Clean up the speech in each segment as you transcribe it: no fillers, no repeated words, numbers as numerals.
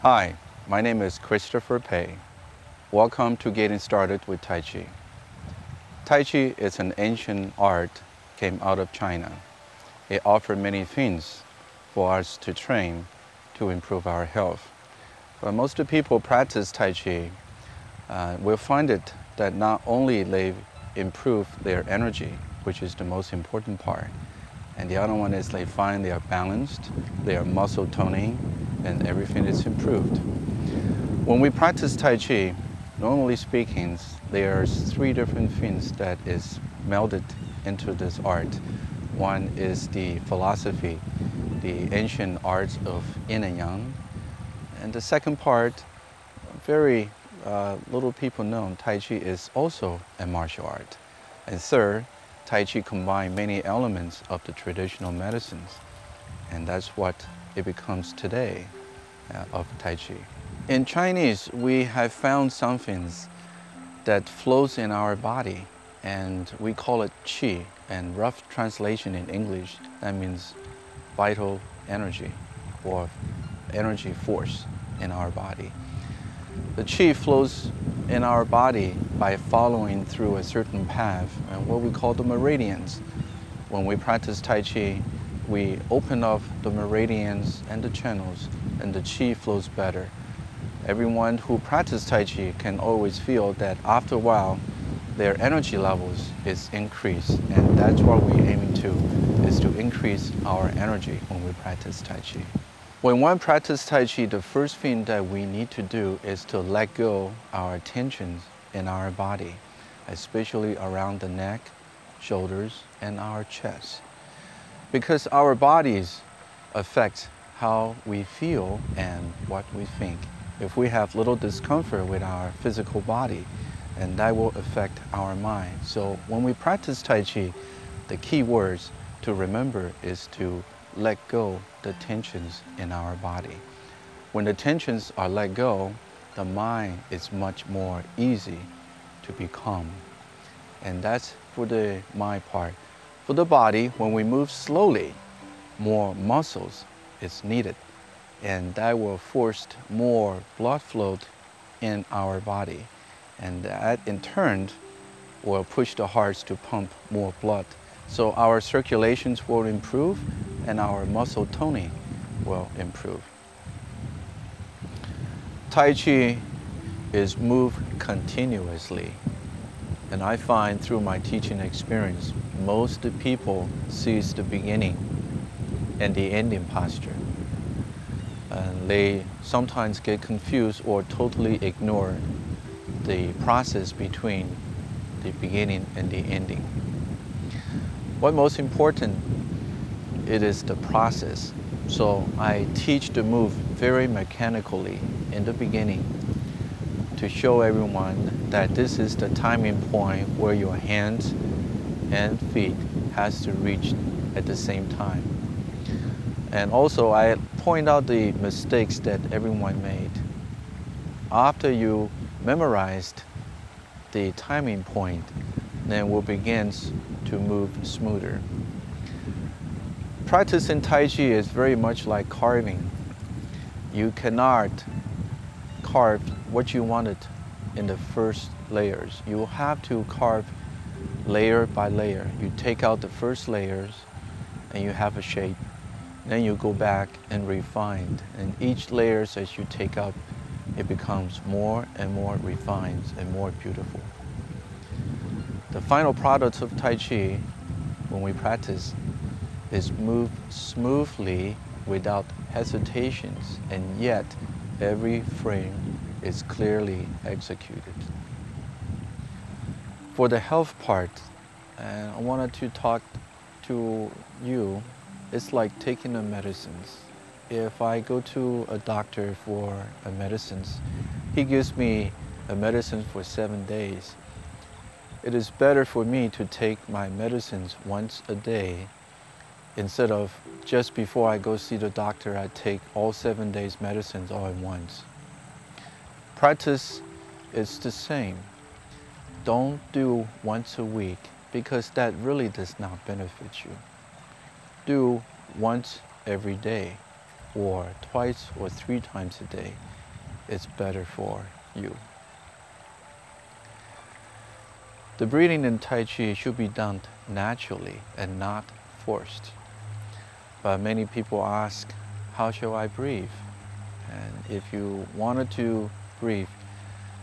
Hi, my name is Master Pei. Welcome to Getting Started with Tai Chi. Tai Chi is an ancient art, came out of China. It offers many things for us to train to improve our health. But most people practice Tai Chi will find it that not only they improve their energy, which is the most important part, and the other one is they find they are balanced, they are muscle toning, and everything is improved. When we practice Tai Chi, normally speaking, there's three different things that is melded into this art. One is the philosophy, the ancient arts of yin and yang. And the second part, very little people know, Tai Chi is also a martial art. And third, Tai Chi combines many elements of the traditional medicines. And that's what it becomes today of Tai Chi. In Chinese, we have found something that flows in our body, and we call it qi. And rough translation in English, that means vital energy or energy force in our body. The qi flows in our body by following through a certain path, and what we call the meridians. When we practice Tai Chi, we open up the meridians and the channels, and the qi flows better. Everyone who practices Tai Chi can always feel that after a while, their energy levels is increased, and that's what we aim to, is to increase our energy when we practice Tai Chi. When one practices Tai Chi, the first thing that we need to do is to let go our tensions in our body, especially around the neck, shoulders, and our chest. Because our bodies affect how we feel and what we think. If we have little discomfort with our physical body, and that will affect our mind. So when we practice Tai Chi, the key words to remember is to let go the tensions in our body. When the tensions are let go, the mind is much more easy to be calm. And that's for the mind part. For the body, when we move slowly, more muscles is needed, and that will force more blood flow in our body. And that in turn will push the hearts to pump more blood. So our circulations will improve and our muscle toning will improve. Tai Chi is moved continuously. And I find through my teaching experience, most people sees the beginning and the ending posture. And they sometimes get confused or totally ignore the process between the beginning and the ending. What most important, it is the process. So I teach the move very mechanically in the beginning to show everyone that this is the timing point where your hands and feet has to reach at the same time. And also I point out the mistakes that everyone made. After you memorized the timing point, then we'll begin to move smoother. Practicing Tai Chi is very much like carving. You cannot carve what you wanted in the first layers. You have to carve layer by layer. You take out the first layers and you have a shape. Then you go back and refine. And each layers as you take out, it becomes more and more refined and more beautiful. The final product of Tai Chi, when we practice, is move smoothly without hesitations, and yet every frame is clearly executed. For the health part, I wanted to talk to you, it's like taking the medicines. If I go to a doctor for a medicines, he gives me a medicine for 7 days. It is better for me to take my medicines once a day instead of just before I go see the doctor, I take all 7 days medicines all at once. Practice is the same. Don't do once a week because that really does not benefit you. Do once every day. or twice or 3 times a day, it's better for you. The breathing in Tai Chi should be done naturally and not forced. But many people ask, how shall I breathe? And if you wanted to breathe,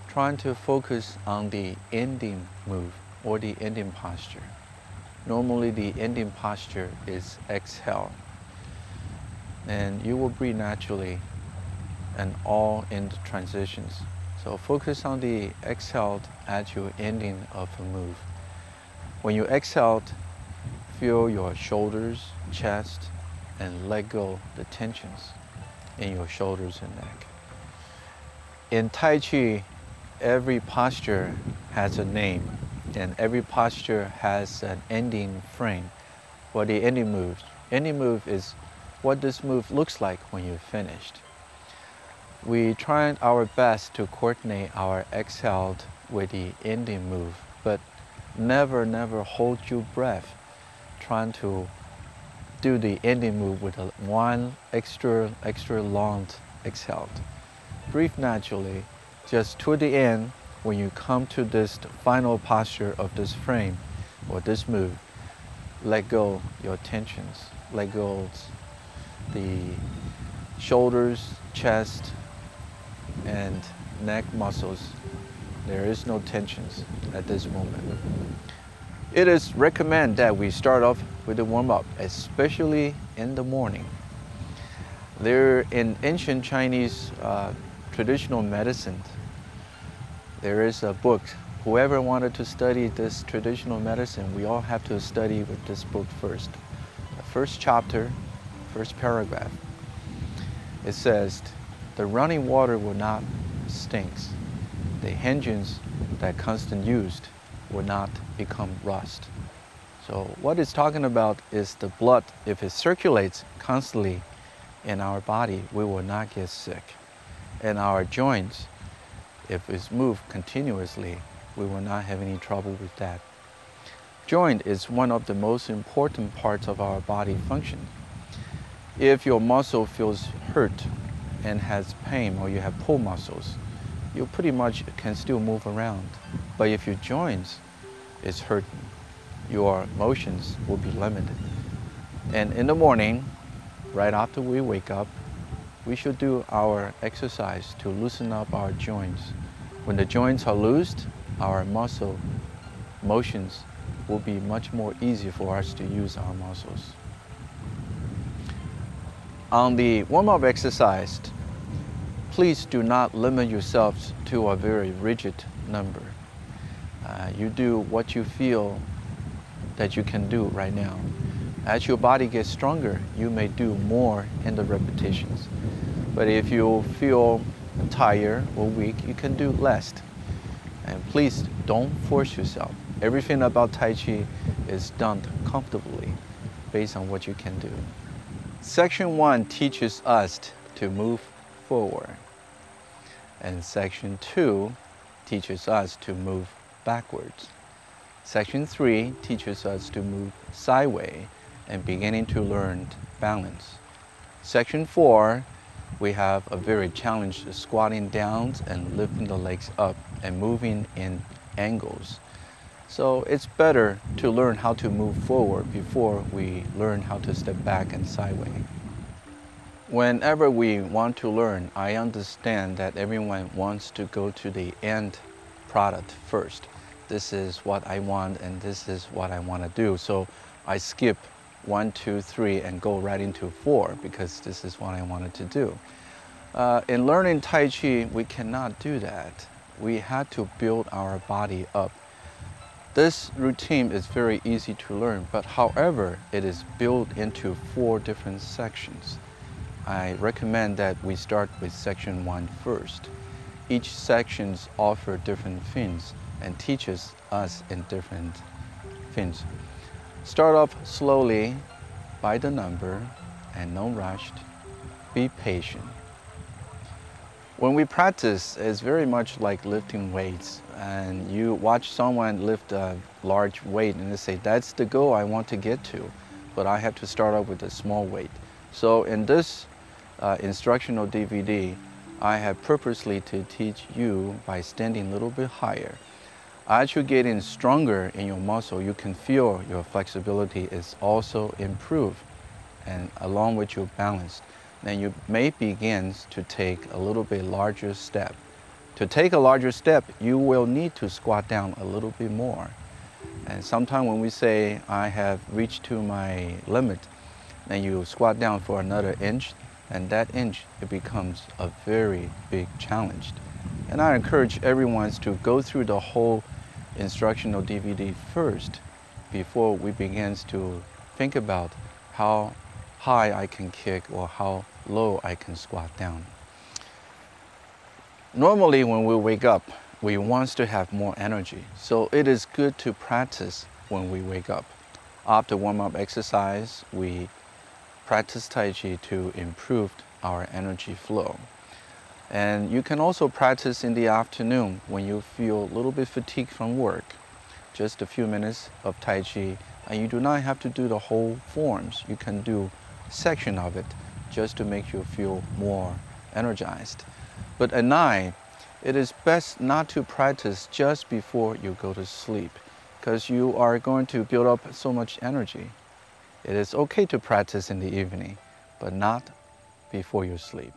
trying to focus on the ending move or the ending posture. Normally the ending posture is exhale. And you will breathe naturally and all in the transitions. So focus on the exhaled at your ending of a move. When you exhaled, feel your shoulders, chest, and let go the tensions in your shoulders and neck. In Tai Chi, every posture has a name, and every posture has an ending frame, or the ending move. Ending move is what this move looks like when you're finished. We tried our best to coordinate our exhaled with the ending move, but never hold your breath trying to do the ending move with one extra long exhaled. Breathe naturally. Just toward the end, when you come to this final posture of this frame or this move, let go your tensions. Let go the shoulders, chest, and neck muscles. There is no tensions at this moment. It is recommended that we start off with a warm-up, especially in the morning. There, in ancient Chinese traditional medicine, there is a book. Whoever wanted to study this traditional medicine, we all have to study with this book first. The first chapter, first paragraph, it says, the running water will not stink. The engines that constant used will not become rust. So what it's talking about is the blood, if it circulates constantly in our body, we will not get sick. And our joints, if it's moved continuously, we will not have any trouble with that. Joint is one of the most important parts of our body function. If your muscle feels hurt and has pain, or you have pull muscles, you pretty much can still move around. But if your joints is hurting, your motions will be limited. And in the morning, right after we wake up, we should do our exercise to loosen up our joints. When the joints are loosed, our muscle motions will be much more easy for us to use our muscles. On the warm-up exercise, please do not limit yourselves to a very rigid number. You do what you feel that you can do right now. As your body gets stronger, you may do more in the repetitions. But if you feel tired or weak, you can do less. And please don't force yourself. Everything about Tai Chi is done comfortably based on what you can do. Section 1 teaches us to move forward. And Section 2 teaches us to move backwards. Section 3 teaches us to move sideways and beginning to learn balance. Section 4, we have a very challenged squatting down and lifting the legs up and moving in angles. So it's better to learn how to move forward before we learn how to step back and sideways. Whenever we want to learn, I understand that everyone wants to go to the end product first. This is what I want and this is what I want to do. So I skip 1, 2, 3 and go right into 4 because this is what I wanted to do. In learning Tai Chi, we cannot do that. We have to build our body up. This routine is very easy to learn, but however, it is built into 4 different sections. I recommend that we start with section 1 first. Each section offers different things and teaches us in different things. Start off slowly by the number and no rushed. Be patient. When we practice, it's very much like lifting weights. And you watch someone lift a large weight and they say, that's the goal I want to get to, but I have to start off with a small weight. So in this instructional DVD, I have purposely to teach you by standing a little bit higher. As you're getting stronger in your muscle, you can feel your flexibility is also improved, and along with your balance, then you may begin to take a little bit larger step. To take a larger step, you will need to squat down a little bit more. And sometimes when we say, I have reached to my limit, then you squat down for another inch, and that inch, it becomes a very big challenge. And I encourage everyone to go through the whole instructional DVD first before we begin to think about how high I can kick or how low I can squat down. Normally when we wake up, we want to have more energy. So it is good to practice when we wake up. After warm-up exercise, we practice Tai Chi to improve our energy flow. And you can also practice in the afternoon when you feel a little bit fatigued from work. Just a few minutes of Tai Chi, and you do not have to do the whole forms. You can do a section of it just to make you feel more energized. But at night, it is best not to practice just before you go to sleep, because you are going to build up so much energy. It is okay to practice in the evening, but not before you sleep.